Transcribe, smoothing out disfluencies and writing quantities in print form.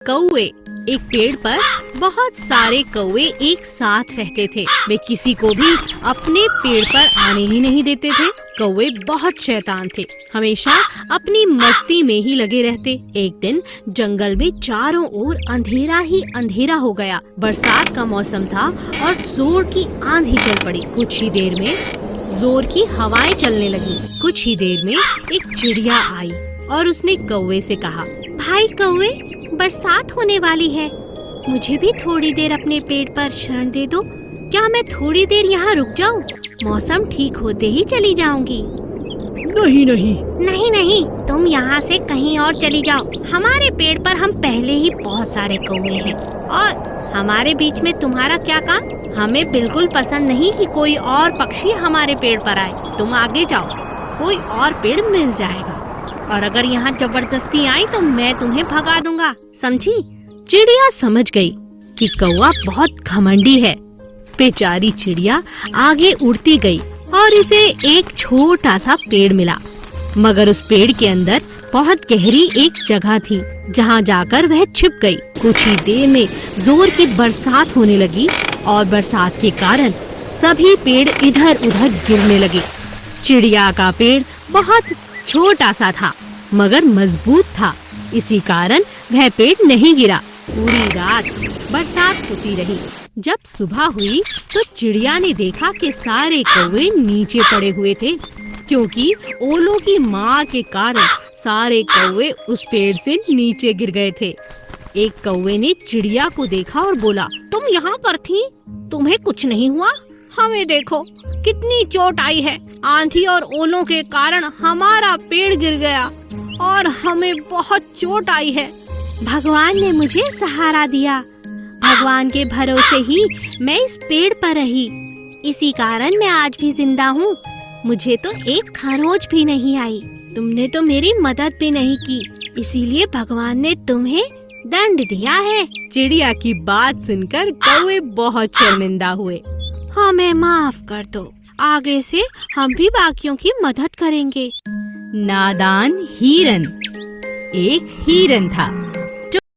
कौवे। एक पेड़ पर बहुत सारे कौवे एक साथ रहते थे। वे किसी को भी अपने पेड़ पर आने ही नहीं देते थे। कौवे बहुत शैतान थे, हमेशा अपनी मस्ती में ही लगे रहते। एक दिन जंगल में चारों ओर अंधेरा ही अंधेरा हो गया। बरसात का मौसम था और जोर की आंधी चल पड़ी। कुछ ही देर में जोर की हवाएं चलने लगी। कुछ ही देर में एक चिड़िया आई और उसने कौवे से कहा, भाई कौवे, बरसात होने वाली है, मुझे भी थोड़ी देर अपने पेड़ पर शरण दे दो। क्या मैं थोड़ी देर यहाँ रुक जाऊँ? मौसम ठीक होते ही चली जाऊंगी। नहीं नहीं। नहीं नहीं, तुम यहाँ से कहीं और चली जाओ। हमारे पेड़ पर हम पहले ही बहुत सारे कौवे हैं और हमारे बीच में तुम्हारा क्या काम? हमें बिल्कुल पसंद नहीं कि कोई और पक्षी हमारे पेड़ पर आए। तुम आगे जाओ, कोई और पेड़ मिल जाएगा, और अगर यहाँ जबरदस्ती आई तो मैं तुम्हें भगा दूंगा, समझी? चिड़िया समझ गई कि कौवा बहुत घमंडी है। बेचारी चिड़िया आगे उड़ती गई और इसे एक छोटा सा पेड़ मिला, मगर उस पेड़ के अंदर बहुत गहरी एक जगह थी जहाँ जाकर वह छिप गई। कुछ ही देर में जोर की बरसात होने लगी और बरसात के कारण सभी पेड़ इधर उधर गिरने लगे। चिड़िया का पेड़ बहुत छोटा सा था मगर मजबूत था, इसी कारण वह पेड़ नहीं गिरा। पूरी रात बरसात होती रही। जब सुबह हुई तो चिड़िया ने देखा कि सारे कौवे नीचे पड़े हुए थे, क्योंकि ओलों की मार के कारण सारे कौवे उस पेड़ से नीचे गिर गए थे। एक कौवे ने चिड़िया को देखा और बोला, तुम यहाँ पर थी, तुम्हें कुछ नहीं हुआ? हमें देखो, कितनी चोट आई है। आंधी और ओलों के कारण हमारा पेड़ गिर गया और हमें बहुत चोट आई है। भगवान ने मुझे सहारा दिया। भगवान के भरोसे ही मैं इस पेड़ पर रही, इसी कारण मैं आज भी जिंदा हूँ। मुझे तो एक खरोंच भी नहीं आई। तुमने तो मेरी मदद भी नहीं की, इसीलिए भगवान ने तुम्हें दंड दिया है। चिड़िया की बात सुनकर कौवे बहुत शर्मिंदा हुए। हमें माफ कर दो, आगे से हम भी बाकियों की मदद करेंगे। नादान हिरन। एक हिरन था